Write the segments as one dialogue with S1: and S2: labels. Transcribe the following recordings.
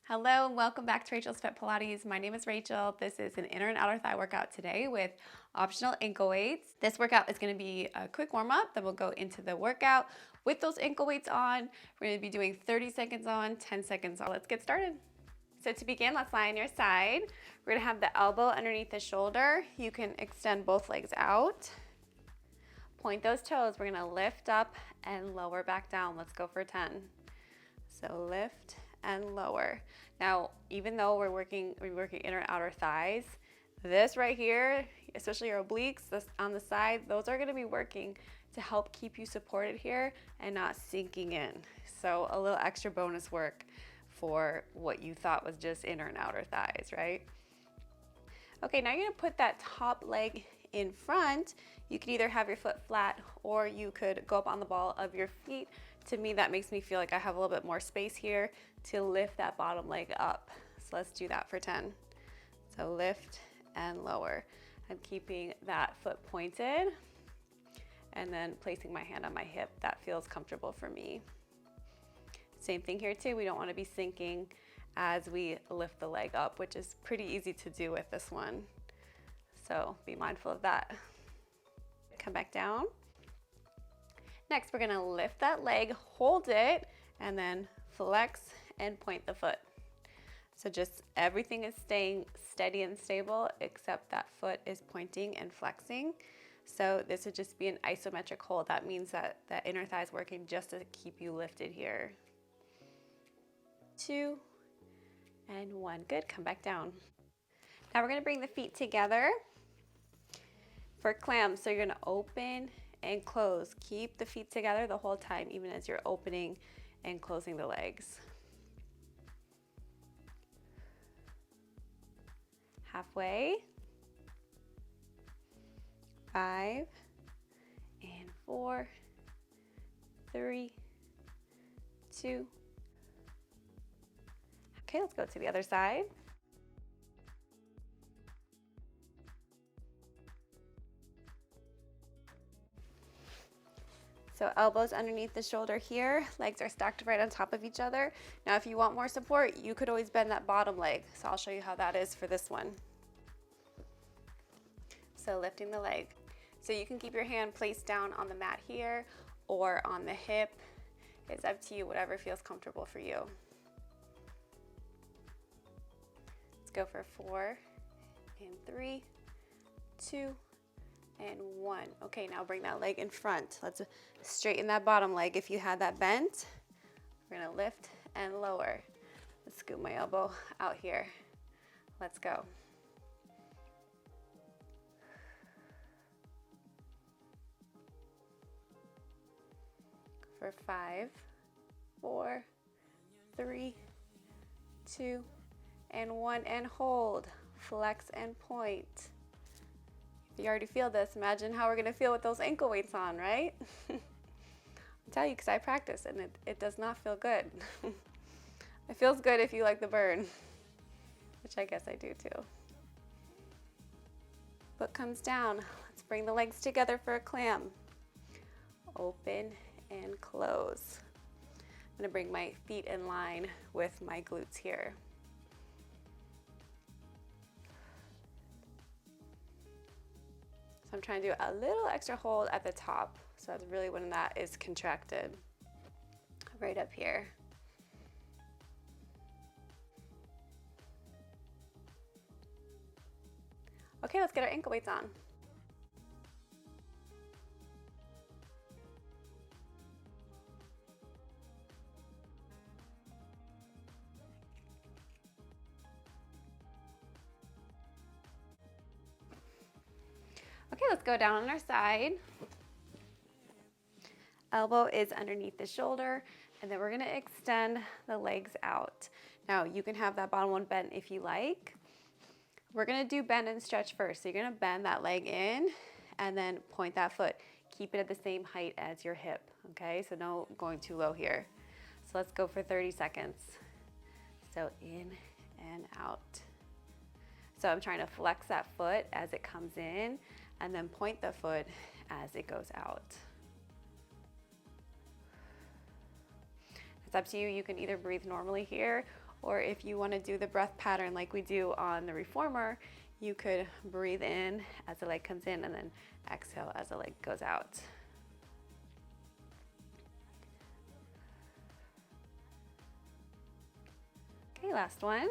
S1: Hello and welcome back to Rachel's Fit Pilates. My name is Rachel. This is an inner and outer thigh workout today with optional ankle weights. This workout is going to be a quick warm up, then we'll go into the workout with those ankle weights on. We're going to be doing 30 seconds on, 10 seconds on. Let's get started. So to begin, let's lie on your side. We're going to have the elbow underneath the shoulder. You can extend both legs out. Point those toes. We're going to lift up and lower back down. Let's go for 10. So lift and lower. Now, even though we're working inner and outer thighs, this right here, especially your obliques, this on the side, those are going to be working to help keep you supported here and not sinking in. So a little extra bonus work for what you thought was just inner and outer thighs, right? Okay, now you're going to put that top leg in front. You could either have your foot flat or you could go up on the ball of your feet. To me, that makes me feel like I have a little bit more space here to lift that bottom leg up. So let's do that for 10. So lift and lower. I'm keeping that foot pointed and then placing my hand on my hip. That feels comfortable for me. Same thing here too. We don't want to be sinking as we lift the leg up, which is pretty easy to do with this one. So be mindful of that. Come back down. Next, we're gonna lift that leg, hold it, and then flex and point the foot. So just everything is staying steady and stable except that foot is pointing and flexing. So this would just be an isometric hold. That means that that inner thigh is working just to keep you lifted here. 2 and 1. Good, come back down. Now we're gonna bring the feet together for clams. So you're gonna open and close. Keep the feet together the whole time, even as you're opening and closing the legs. Halfway. 5 and 4, 3, 2. Okay, let's go to the other side. So elbows underneath the shoulder here, legs are stacked right on top of each other. Now if you want more support, you could always bend that bottom leg. So I'll show you how that is for this one. So lifting the leg. So you can keep your hand placed down on the mat here or on the hip. It's up to you, whatever feels comfortable for you. Let's go for 4 and 3, 2, and 1. Okay, now bring that leg in front. Let's straighten that bottom leg. If you had that bent, we're gonna lift and lower. Let's scoop my elbow out here. Let's go. For 5, 4, 3, 2, and 1, and hold. Flex and point. If you already feel this, imagine how we're gonna feel with those ankle weights on, right? I'll tell you because I practice and it does not feel good. It feels good if you like the burn, which I guess I do too. Foot comes down. Let's bring the legs together for a clam. Open and close. I'm gonna bring my feet in line with my glutes here. I'm trying to do a little extra hold at the top. So that's really when that is contracted. Right up here. Okay, let's get our ankle weights on. Okay, let's go down on our side. Elbow is underneath the shoulder, and then we're gonna extend the legs out. Now, you can have that bottom one bent if you like. We're gonna do bend and stretch first. So you're gonna bend that leg in and then point that foot. Keep it at the same height as your hip, okay? So no going too low here. So let's go for 30 seconds. So in and out. So I'm trying to flex that foot as it comes in and then point the foot as it goes out. It's up to you. You can either breathe normally here Or if you want to do the breath pattern like we do on the reformer, you could breathe in as the leg comes in and then exhale as the leg goes out. Okay, last one.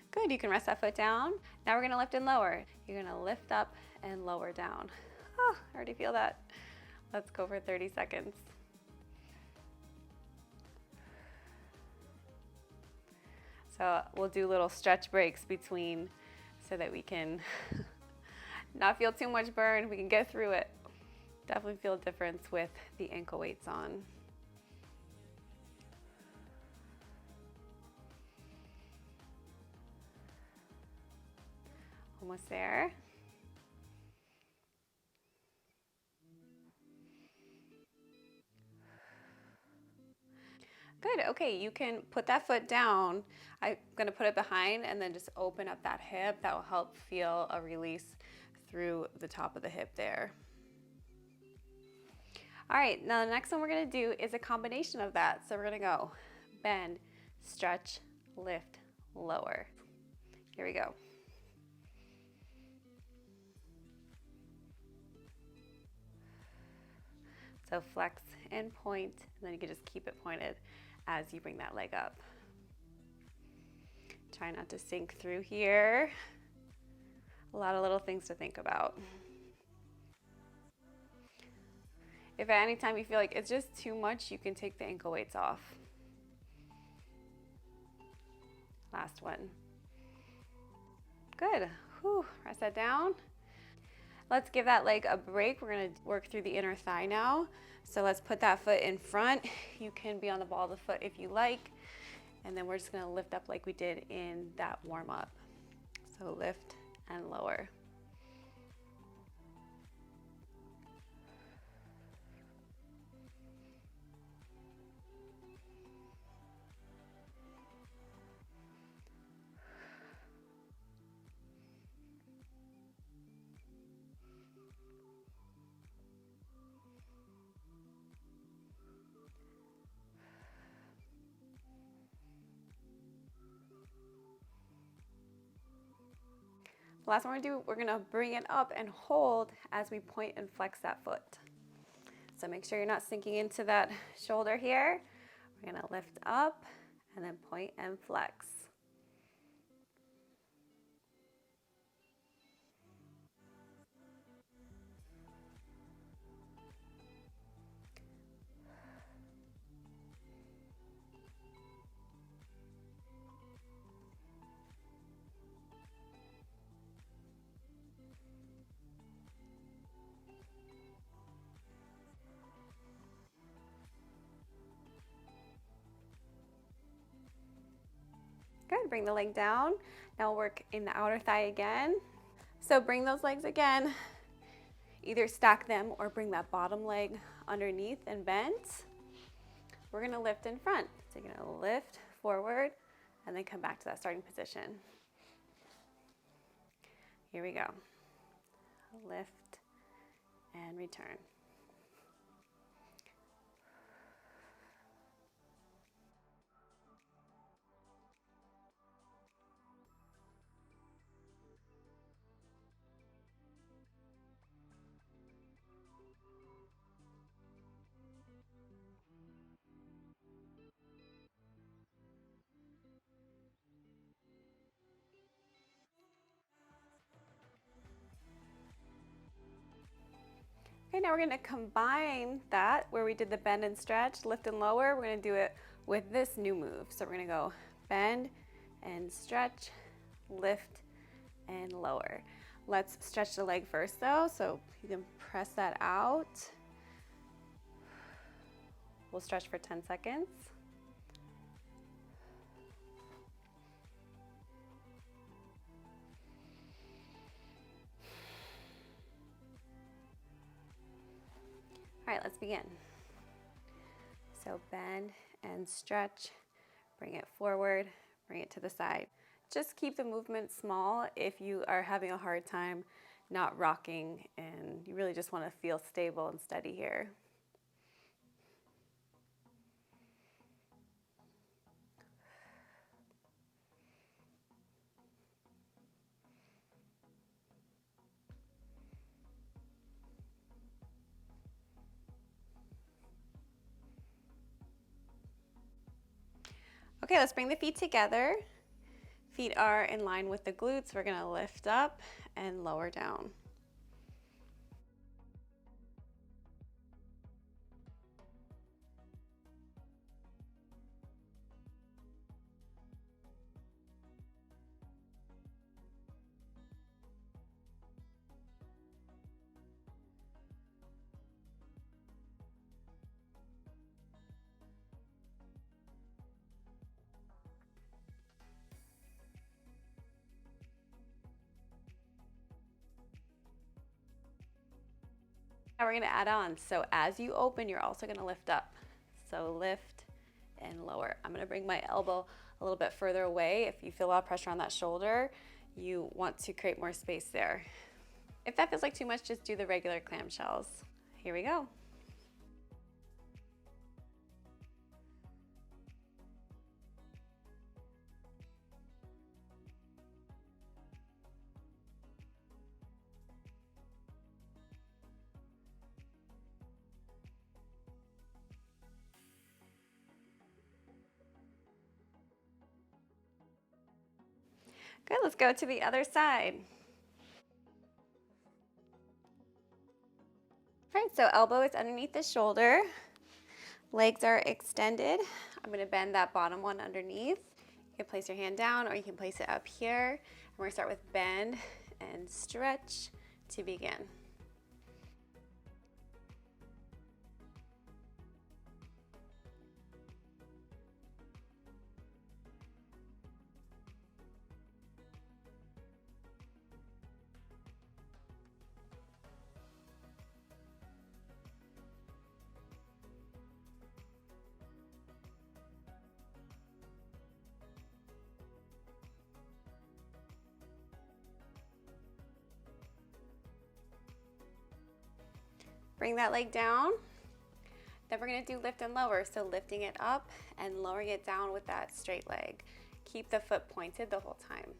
S1: Good, you can rest that foot down. Now we're gonna lift and lower. You're gonna lift up and lower down. Oh, I already feel that. Let's go for 30 seconds. So we'll do little stretch breaks between so that we can not feel too much burn. We can get through it. Definitely feel a difference with the ankle weights on. Almost there. Good, okay, you can put that foot down. I'm gonna put it behind and then just open up that hip. That will help feel a release through the top of the hip there. All right, now the next one we're gonna do is a combination of that. So we're gonna go bend, stretch, lift, lower. Here we go. So flex and point, and then you can just keep it pointed as you bring that leg up. Try not to sink through here. A lot of little things to think about. If at any time you feel like it's just too much, you can take the ankle weights off. Last one. Good. Whew. Rest that down. Let's give that leg a break. We're gonna work through the inner thigh now. So let's put that foot in front. You can be on the ball of the foot if you like. And then we're just gonna lift up like we did in that warm up. So lift and lower. The last one we're gonna bring it up and hold as we point and flex that foot. So make sure you're not sinking into that shoulder here. We're gonna lift up and then point and flex. Good, bring the leg down. Now we'll work in the outer thigh again. So bring those legs again. Either stack them or bring that bottom leg underneath and bend. We're gonna lift in front. So you're gonna lift forward and then come back to that starting position. Here we go. Lift and return. Okay, now we're gonna combine that where we did the bend and stretch, lift and lower. We're gonna do it with this new move. So we're gonna go bend and stretch, lift and lower. Let's stretch the leg first though, so you can press that out. We'll stretch for 10 seconds. All right, let's begin. So bend and stretch, bring it forward, bring it to the side. Just keep the movement small if you are having a hard time not rocking and you really just want to feel stable and steady here. Okay, let's bring the feet together. Feet are in line with the glutes. We're gonna lift up and lower down. Now we're gonna add on. So as you open, you're also gonna lift up. So lift and lower. I'm gonna bring my elbow a little bit further away. If you feel a lot of pressure on that shoulder, you want to create more space there. If that feels like too much, just do the regular clamshells. Here we go. Good, let's go to the other side. All right, so elbow is underneath the shoulder. Legs are extended. I'm gonna bend that bottom one underneath. You can place your hand down or you can place it up here. And we're gonna start with bend and stretch to begin. Bring that leg down. Then we're gonna do lift and lower. So lifting it up and lowering it down with that straight leg. Keep the foot pointed the whole time.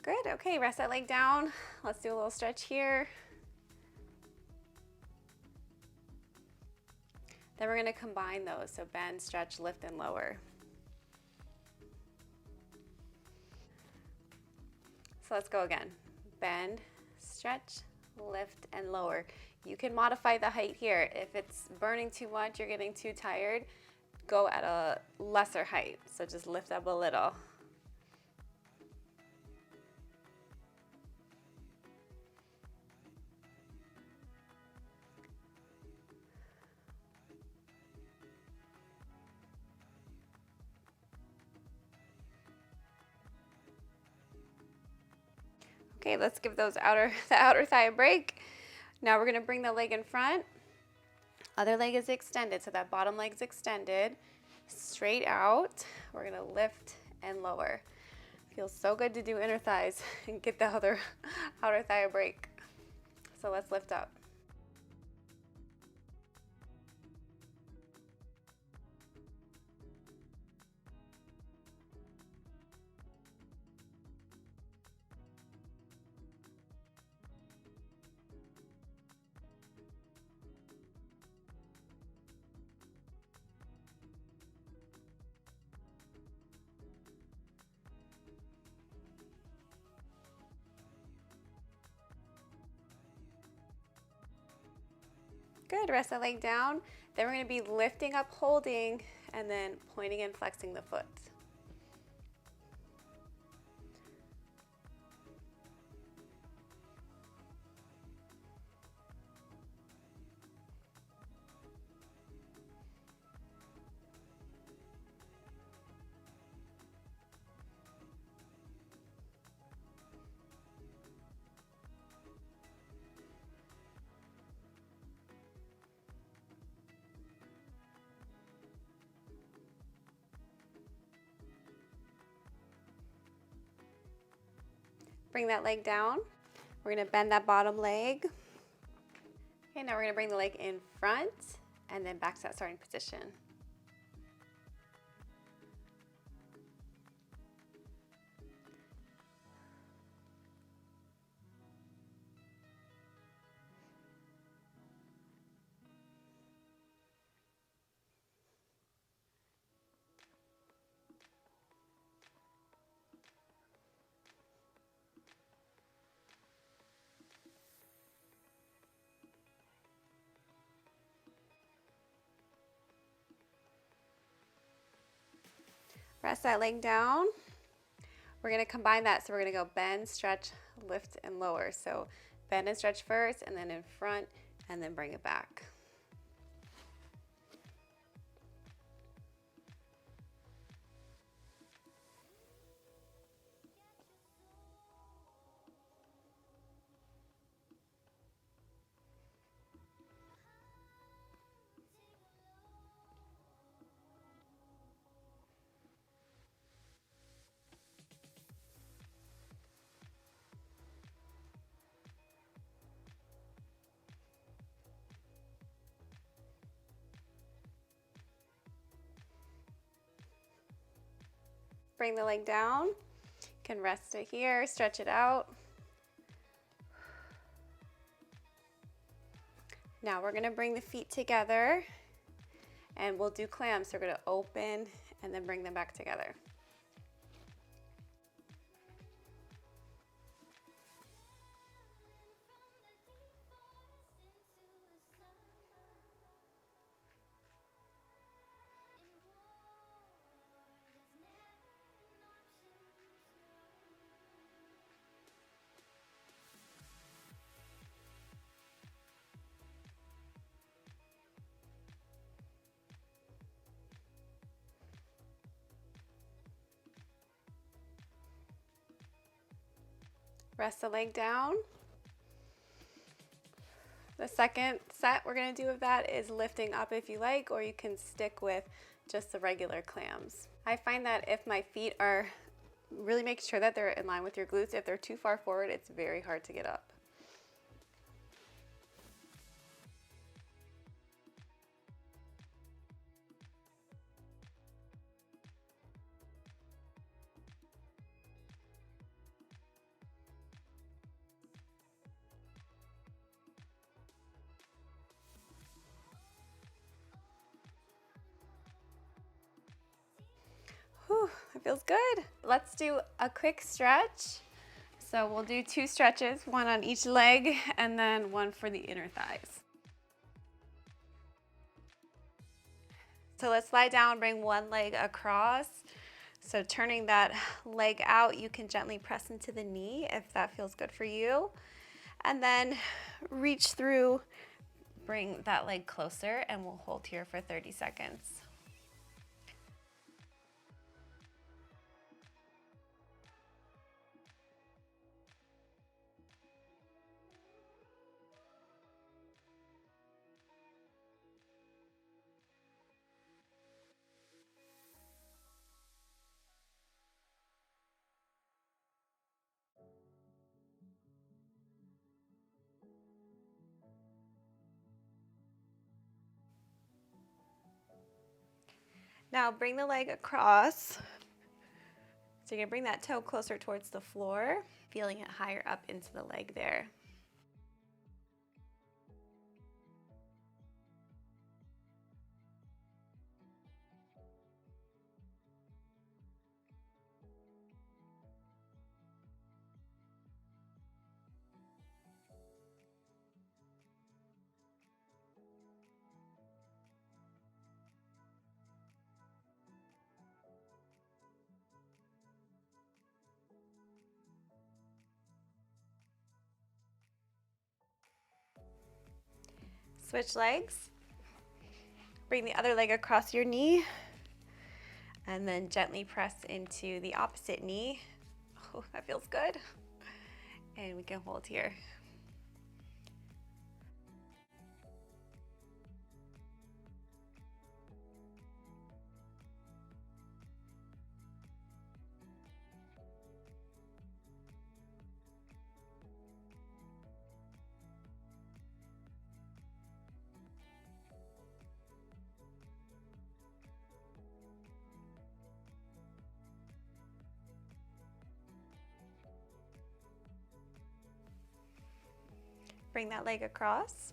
S1: Good, okay, rest that leg down. Let's do a little stretch here. Then we're gonna combine those, so bend, stretch, lift, and lower. So let's go again. Bend, stretch, lift, and lower. You can modify the height here. If it's burning too much, you're getting too tired, go at a lesser height. So just lift up a little. Okay, let's give the outer thigh a break. Now we're gonna bring the leg in front. Other leg is extended, so that bottom leg's extended. Straight out, we're gonna lift and lower. Feels so good to do inner thighs and get the outer thigh a break. So let's lift up. Good, rest the leg down. Then we're gonna be lifting up, holding, and then pointing and flexing the foot. Bring that leg down. We're gonna bend that bottom leg. Okay, now we're gonna bring the leg in front and then back to that starting position. Rest that leg down. We're gonna combine that, so we're gonna go bend, stretch, lift, and lower. So bend and stretch first, and then in front, and then bring it back. Bring the leg down. You can rest it here, stretch it out. Now we're gonna bring the feet together and we'll do clams. So we're gonna open and then bring them back together. Rest the leg down. The second set we're gonna do of that is lifting up if you like, or you can stick with just the regular clams. I find that if my feet are, really make sure that they're in line with your glutes. If they're too far forward, it's very hard to get up. Whew, it feels good. Let's do a quick stretch. So we'll do 2 stretches, one on each leg and then one for the inner thighs. So let's lie down, bring one leg across. So turning that leg out, you can gently press into the knee if that feels good for you. And then reach through, bring that leg closer, and we'll hold here for 30 seconds. Now bring the leg across. So you're gonna bring that toe closer towards the floor, feeling it higher up into the leg there. Switch legs. Bring the other leg across your knee and then gently press into the opposite knee. Oh, that feels good. And we can hold here. Bring that leg across.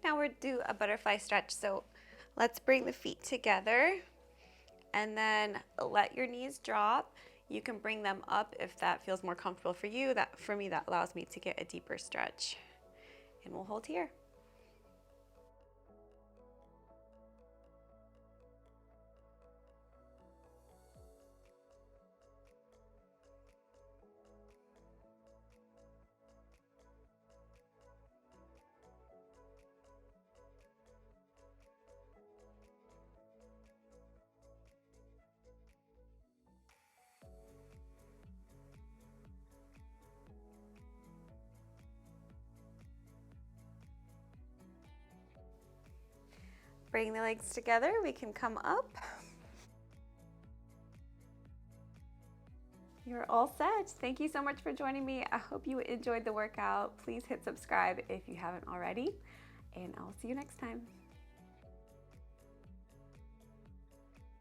S1: Now we'll do a butterfly stretch. So let's bring the feet together and then let your knees drop. You can bring them up if that feels more comfortable for you. For me, that allows me to get a deeper stretch. And we'll hold here. Bring the legs together, we can come up. You're all set. Thank you so much for joining me. I hope you enjoyed the workout. Please hit subscribe if you haven't already, and I'll see you next time.